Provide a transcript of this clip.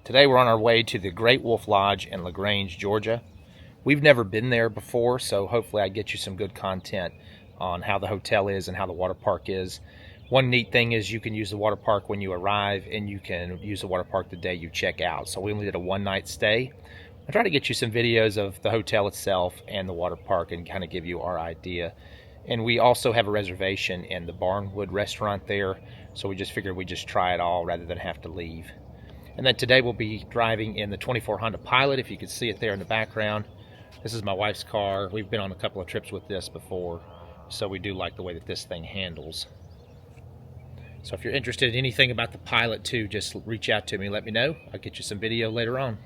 Today we're on our way to the Great Wolf Lodge in Lagrange, Georgia. We've never been there before, so hopefully I get you some good content on how the hotel is and how the water park is. One neat thing is you can use the water park when you arrive, and you can use the water park the day you check out. So we only did a one-night stay. I'll try to get you some videos of the hotel itself and the water park and kind of give you our idea. And we also have a reservation in the Barnwood restaurant there, so we just figured we'd just try it all rather than have to leave. And then today we'll be driving in the 24 Honda Pilot, if you can see it there in the background. This is my wife's car. We've been on a couple of trips with this before, so we do like the way that this thing handles. So if you're interested in anything about the Pilot too, just reach out to me, let me know. I'll get you some video later on.